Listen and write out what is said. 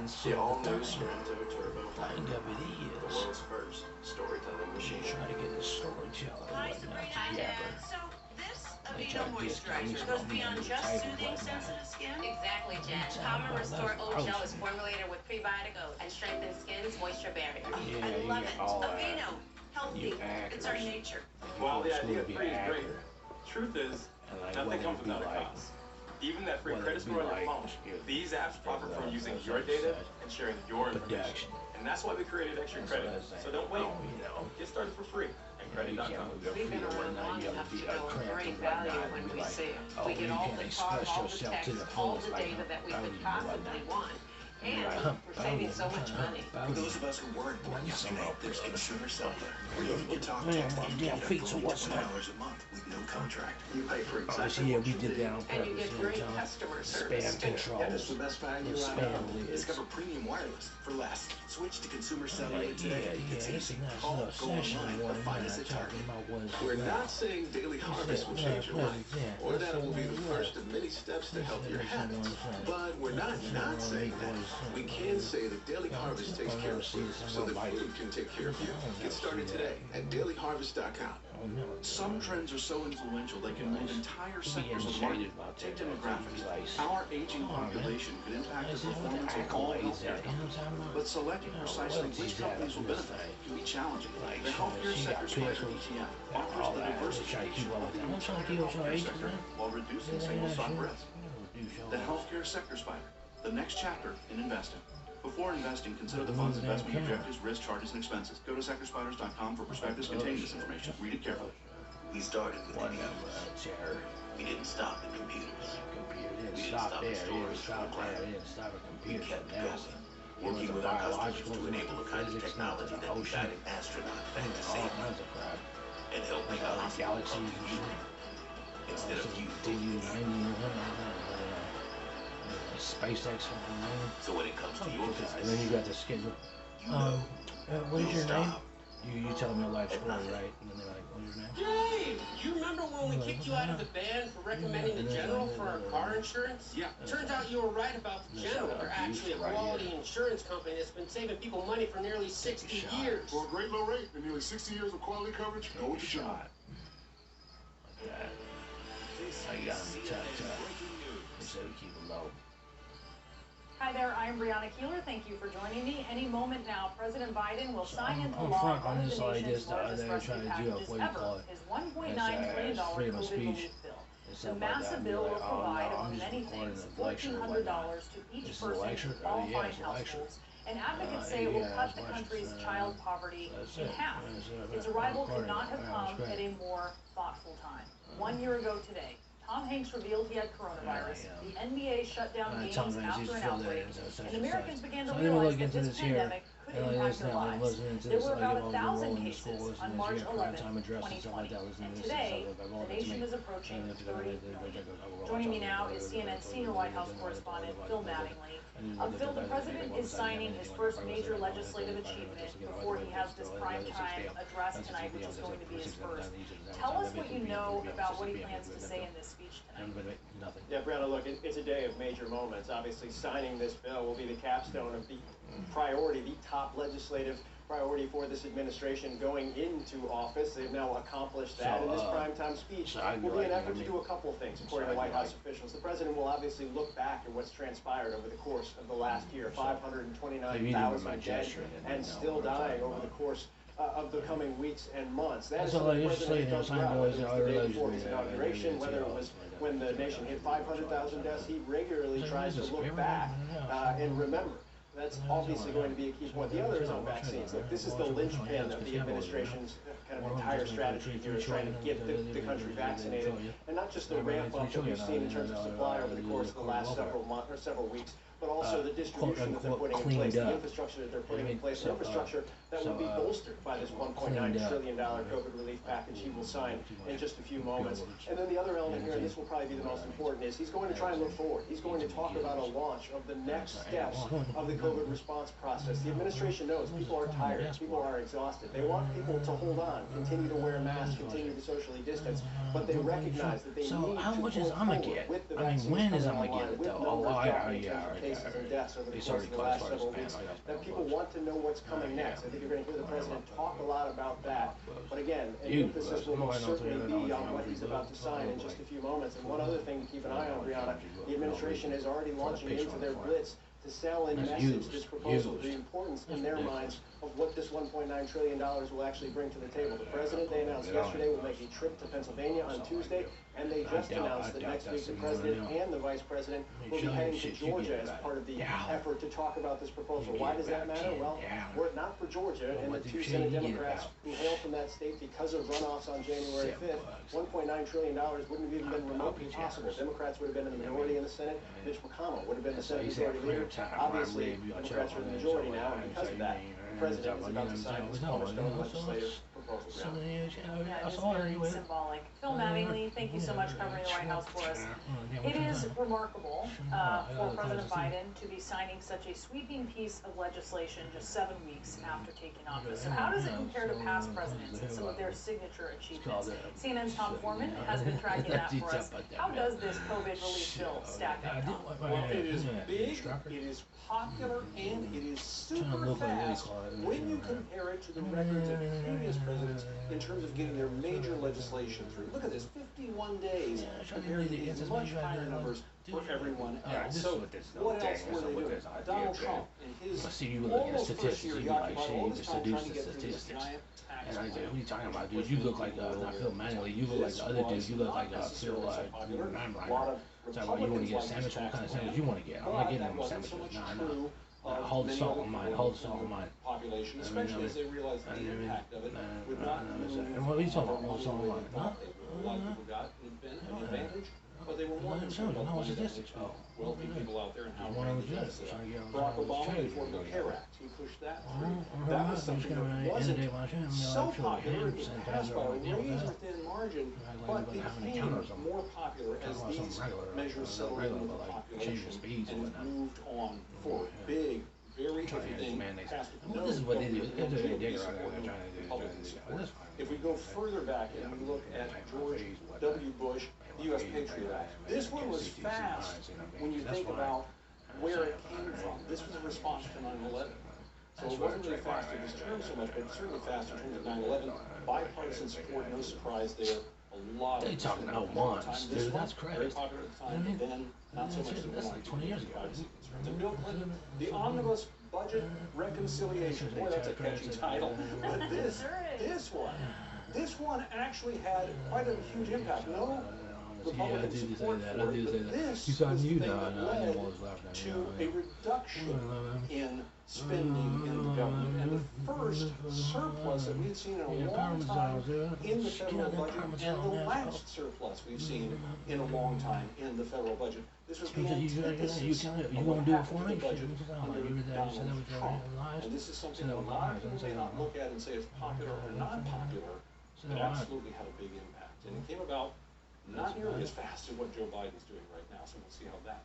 against The Silver all-new Thing. Sorrento Turbo Thing of it the is, world's first storytelling machine. try to get the storyteller right now together. So this They try Aveeno to discount me moisturizer so goes I'm beyond gonna just type soothing right now. sensitive skin. Exactly, Jen. Exactly. Calm Restore That's Oat Gel is awesome. formulated with prebiotic oat and strengthens skin's moisture barrier. Yeah, I you love get it. all that. Aveeno, healthy. You It's our actors. nature. While the It's idea gonna of be free is great, accurate. truth is, And like, nothing whether comes it be without a like, cost. Even that free whether credit it be score on your like, phone. if- These apps profit if, from using as your I data said, and sharing your information. production. And that's why we created extra That's what credit. I was saying. So don't wait. Oh, you know. Get started for free at You can't credit.com. move your We've feet been or around whatnot. long You have enough to to be know cramped great and value whatnot. when And be we like, see it. oh, We you get all can't the express talk, all the yourself to text, the all fullest the like data that we I could don't even know what possibly that. want. And we're saving so much money. For those of us who weren't born yesterday, there's Consumer Cellular, where you can talk Man, text my and damn data feet for are what's only up. $20 a month with no contract. You pay for Oh, exactly see, yeah, what we you did need. that on And you purpose. get great Tom. customer service. Spam control. That is the best value The right spam now. leads. Discover premium wireless for less. Switch to Consumer Cellular Yeah, today. It's it's a easy. nice Call, little go session. online, or One find night us at talking Target. about what is We're that. not saying Daily Harvest will change your life, or that it will be the first of many steps to healthier habits. But we're not saying that. We can say that Daily Harvest takes care of food, so that food can take care of you. Get started today at dailyharvest.com. Oh, no. Some trends are so influential they can move entire sectors of shaded market. about Take that. demographics. Like, Our aging come on, man. population could impact the This is what the performance of all accolades healthcare at. You know companies. what I'm talking about? But selecting You know, precisely what which is that companies will on this benefit thing? can be challenging. Like, The Healthcare she got Sector Spider pickles. ETF All offers the that. Try to diversification keep up of with the that. I'm trying to entire keep up with healthcare age, sector man. while reducing single-stock risk. The Healthcare Sector Spider, the next chapter in investing. Before investing, consider the fund's investment objectives, risk, charges, and expenses. Go to sectorspiders.com for prospectus containing this information. Read it carefully. We started with Whatever, computers. chair. We didn't stop at computers. Computer didn't We didn't stop stop there. at It didn't storage stop or there. cloud. It didn't stop at We computer. kept Now, going, working the with our customers biologicals, to enable the kind of physics, technology that ocean, guided astronauts back to all safety kinds of crap. and help Like make other possible galaxies come and to you shit. instead of you. DU-90, SpaceX fucking name. So when it comes to your And then business, you got the schedule. you know, What is you'll your name? stop. You tell them your life At story, nothing. right? And then they're like, what's your name? Dave, you remember when we kicked you out of the band for recommending the General for our car insurance? Yeah. Turns out you were right about the General. They're actually a quality insurance company that's been saving people money for nearly 60 years. For a great low rate and nearly 60 years of quality coverage, go with the General. Shot. Like that. I got him tucked up. They said we keep it low. Hi there, I'm Brianna Keeler. Thank you for joining me. Any moment now, President Biden will sign into I'm law front on one of this the like nation's this, largest they're rescue trying to do packages what do you ever, call it? his $1.9 trillion freedom of COVID speech. relief bill. And The stuff like that. massive And be bill like, will oh, provide, no, I'm among just many recording things, a lecture or $1,400 whatnot. to each This is a person lecture? in Oh, yeah, qualifying it's a lecture. households. And advocates say it will yeah, cut it's the lecture. country's child poverty That's in it. half. That's it. Its arrival could Recording not it. have Yeah, come that's at great. a more thoughtful time. 1 year ago today, Tom Hanks revealed he had coronavirus. Yeah. The NBA shut down games Tom Hanks after used an to fill that outbreak, in, so and Americans began to so I'm gonna realize look that into this this here. pandemic could And like impact this their now, I'm lives. listening to There this, were like, about all the 1,000 rolling cases schools on and March this here, 11, prime time address and stuff like 2020. that, listening And to this today, and stuff like the that. nation is approaching 30 million. Joining me now is CNN senior White House correspondent Phil Mattingly. Phil, the president is signing his first major legislative achievement before he has this primetime address tonight, which is going to be his first. Tell us what you know about what he plans to say in this speech tonight. Nothing. Yeah, Brianna, look, it's a day of major moments. Obviously, signing this bill will be the capstone of the priority, the top legislative priority for this administration going into office. They've now accomplished that, and this primetime speech will be an effort to do a couple of things, according to White House officials. The president will obviously look back at what's transpired over the course of the last year, 529,000 dead and still dying over the course of the coming weeks and months. That is something the president does well. Whether it was the day before his inauguration, whether it was when the nation hit 500,000 deaths, he regularly tries to look back and remember. That's obviously going to be a key point. The other is on vaccines. Look, this is the linchpin of the administration's kind of entire strategy here, is trying to get the country vaccinated, and not just the ramp up that we've seen in terms of supply over the course of the last several months or several weeks, but also the distribution that they're putting in place, the infrastructure that they're putting in place, the infrastructure that will be bolstered by this $1.9 trillion COVID relief package he will sign in just a few moments. And then the other element here, and this will probably be the most important, is he's going to try and look forward. He's going to talk about a launch of the next steps of the COVID response process. The administration knows people are tired, people are exhausted. They want people to hold on, continue to wear masks, continue to socially distance, but they recognize that they need to move forward with the vaccines coming online, with numbers dropping in terms of cases cases and deaths over the course of the last several weeks, that people want to know what's coming next. I think you're going to hear the president talk a lot about that. But again, an emphasis will certainly be on what he's about to sign in just a few moments. And one other thing to keep an eye on, Brianna, the administration is already launching into their blitz to sell and message this proposal, the importance in their minds of what this $1.9 trillion will actually bring to the table. The president, they announced yesterday, will make a trip to Pennsylvania on Tuesday, and they just announced that next week the president and the vice president will be heading to Georgia as part of the effort to talk about this proposal. Why does that matter? Well, were it not for Georgia and the two Senate Democrats who hail from that state because of runoffs on January 5th, $1.9 trillion wouldn't have even been remotely possible. Democrats would have been in the minority in the Senate. Mitch McConnell would have been the Senate Majority Leader. Obviously, Democrats are in the majority now, and because of that, the president is about to sign this cornerstone legislative proposal. Yeah, just very symbolic. Phil Mattingly, thank you so much for covering the White House for us. It is remarkable for President Biden to be signing such a sweeping piece of legislation just 7 weeks after taking office. So how does it compare to past presidents and some of their signature achievements? CNN's Tom Foreman has been tracking that for us. How does this COVID relief bill stack up, Tom? Well, it is big, it is popular, and it is super fast when you compare it to the records of previous presidents in terms of getting their major legislation through. Look at this, 51 days compared to these much higher numbers for everyone else. So what else were they doing? Donald Trump, in his almost first year, he occupied all this time trying to get through this giant tax plan. What are you talking about, dude? You look like, not Phil Mattingly, you look like the other dude, you look like Phil, Neinbrecher. You want to get a sandwich? What kind of sandwich you want to get? I'm not getting them sandwiches. No. Hold the salt in mind. Hold the salt in mind. Population, especially as they realize the impact of it would not and what are you talking about? Hold the salt in mind. A lot of people got an advantage, but they were more concerned about money that went to wealthy people out there and how they got set up. Barack Obama, the Affordable Care Act, he pushed that through. That was something that wasn't so popular, it was passed by a razor-thin margin, but became more popular as these measures settled in with the population and moved on forward. Big, very everything passed with no Republican support. If we go further back and we look at George W. Bush, the U.S. Patriot Act, this one was fast when you think about where it came from. This was a response to 9/11. So it wasn't really fast in this term so much, but it's certainly fast in terms of 9/11. Bipartisan support, no surprise there. A lot of they talking about once, dude. That's crazy. Very popular at the time, but then not so much. That's like 20 years ago. And Bill Clinton, the omnibus budget reconciliation. Boy, that's a catchy title. But this one actually had quite a huge impact. No Republican support for it, but this was the thing that led to a reduction in spending in the government, and the first surplus that we had seen in a long time in the federal budget, and the last surplus we've seen in a long time in the federal budget. This was the antithesis of what happened to the budget under Donald Trump. And this is something that a lot of people may not look at and say it's popular or non-popular, but absolutely had a big impact. And it came about not nearly as fast as what Joe Biden's doing right now, so we'll see how that